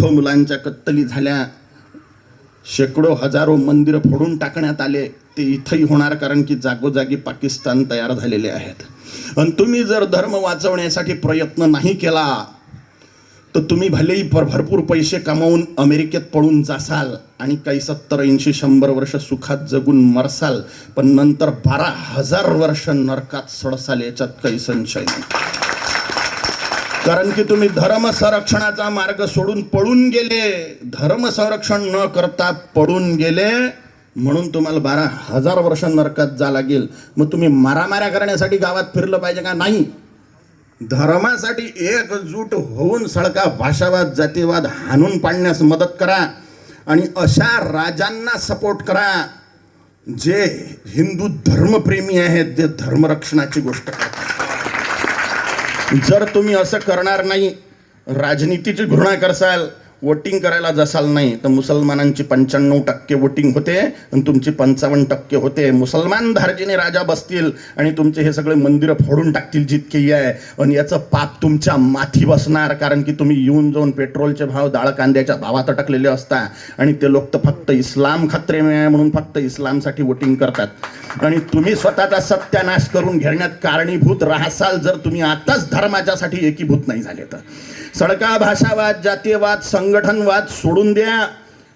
लाखो मुलांच्या कत्तली झाल्या, शेकडो हजारो मंदिरं फोडून टाकण्यात आले. ते इथंही होणार, कारण की जागोजागी पाकिस्तान तयार झालेले आहेत. आणि तुम्ही जर धर्म वाचवण्यासाठी प्रयत्न नाही केला तर तुम्ही भलेही भरपूर पैसे कमावून अमेरिकेत पळून जासाल आणि काही 70-80-100 वर्ष सुखात जगून मरसाल, पण नंतर 12,000 वर्ष नरकात सडसाल, याच्यात काही संशय नाही. कारण की तुम्ही धर्म संरक्षणाचा मार्ग सोडून पळून गेले, धर्म संरक्षण न करता पळून गेले, म्हणून तुम्हाला 12,000 वर्ष नरकात जा लागेल. मग तुम्ही मारामाऱ्या करण्यासाठी गावात फिरलं पाहिजे का? नाही. धर्मासाठी एकजूट होऊन सळका भाषावाद जातीवाद हाणून पाडण्यास मदत करा आणि अशा राजांना सपोर्ट करा जे हिंदू धर्मप्रेमी आहेत, जे धर्मरक्षणाची गोष्ट करतात. जर तुम्ही असं करणार नाही, राजनीतीची घृणा करसाल, वोटिंग करायला जसाल नाही, तर मुसलमानांची 95% वोटिंग होते आणि तुमची 55% होते. मुसलमान धार्जिने राजा बसतील आणि तुमचे हे सगळे मंदिरं फोडून टाकतील जितकेही आहे, आणि याचं पाप तुमच्या माथी बसणार. कारण की तुम्ही येऊन जाऊन पेट्रोलचे भाव, डाळ कांद्याच्या भावात अटकलेले असता आणि ते लोक तर फक्त इस्लाम खत्रे में आहे म्हणून फक्त इस्लामसाठी वोटिंग करतात. आणि तुम्ही स्वतःचा सत्यानाश करून घेण्यात कारणीभूत राहसाल जर तुम्ही आताच धर्माच्यासाठी एकीभूत नाही झाले तर. सडका भाषावाद, जातीयवाद, संघटनवाद सोडून द्या.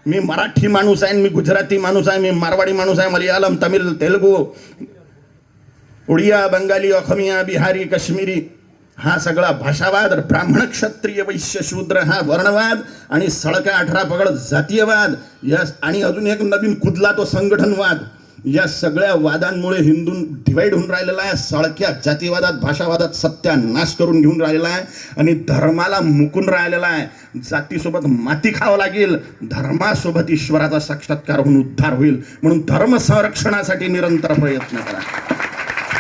मी मराठी माणूस आहे, मी गुजराती माणूस आहे, मी मारवाडी माणूस आहे, मलयालम, तमिळ, तेलुगू, उडिया, बंगाली, अखमिया, बिहारी, काश्मीरी, हा सगळा भाषावाद, ब्राह्मण, क्षत्रिय, वैश्य, शूद्र हा वर्णवाद, आणि सडका 18 पगड जातीयवाद, यस, आणि अजून एक नवीन कुदला तो संघटनवाद. या सगळ्या वादांमुळे हिंदू डिवाइड होऊन राहिलेला आहे. सळक्या जातीवादात, भाषावादात सत्यानाश करून घेऊन राहिलेला आहे आणि धर्माला मुकून राहिलेला आहे. जातीसोबत माती खावं लागेल, धर्मासोबत ईश्वराचा साक्षात्कार होऊन उद्धार होईल. म्हणून धर्म संरक्षणासाठी निरंतर प्रयत्न करा.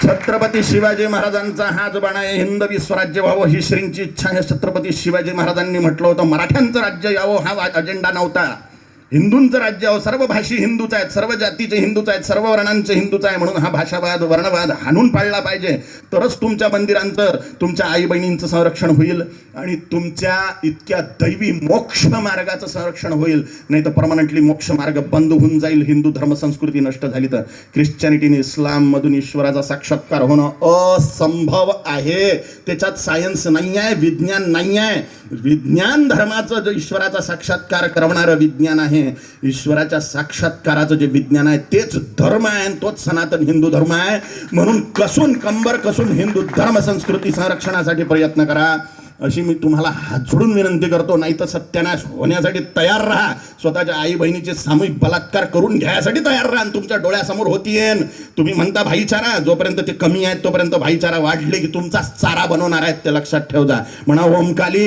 छत्रपती शिवाजी महाराजांचा हाच बाणा आहे, हिंदवी स्वराज्य व्हावं ही श्रींची इच्छा आहे. छत्रपती शिवाजी महाराजांनी म्हटलं होतं, मराठ्यांचं राज्य यावं हा अजेंडा नव्हता. हिंदूंचं राज्य आहे, सर्व भाषी हिंदूच आहेत, सर्व जातीचे हिंदूच आहेत, सर्व वर्णांचे हिंदूच आहे. म्हणून हा भाषावाद, वर्णवाद हाणून पाडला पाहिजे, तरच तुमच्या मंदिरांचं, तुमच्या आई बहिणींचं संरक्षण होईल आणि तुमच्या इतक्या दैवी मोक्ष मार्गाचं संरक्षण होईल. नाही तर परमनंटली मोक्ष मार्ग बंद होऊन जाईल. हिंदू धर्मसंस्कृती नष्ट झाली तर ख्रिश्चनिटीने, इस्लाममधून ईश्वराचा साक्षात्कार होणं असंभव आहे. त्याच्यात सायन्स नाही आहे, विज्ञान नाही आहे. विज्ञान धर्माचं जे ईश्वराचा साक्षात्कार करणारं विज्ञान आहे, ईश्वराच्या साक्षात्काराचं जे विज्ञान आहे तेच धर्म आहे, तोच सनातन हिंदू धर्म आहे. म्हणून कसून कंबर कसून हिंदू धर्म संस्कृती संरक्षणासाठी प्रयत्न करा, अशी मी तुम्हाला हात जोडून विनंती करतो. नाही तर सत्यानाश होण्यासाठी तयार राहा. स्वतःच्या आई बहिणीचे सामूहिक बलात्कार करून घ्यायसाठी तयार राहा. तुमच्या डोळ्यासमोर होतीये. तुम्ही म्हणता भाईचारा, जोपर्यंत ते कमी आहेत तोपर्यंत भाईचारा वाढले की तुमचा चारा बनवणार आहेत, ते लक्षात ठेव जा. म्हणा ओम काली.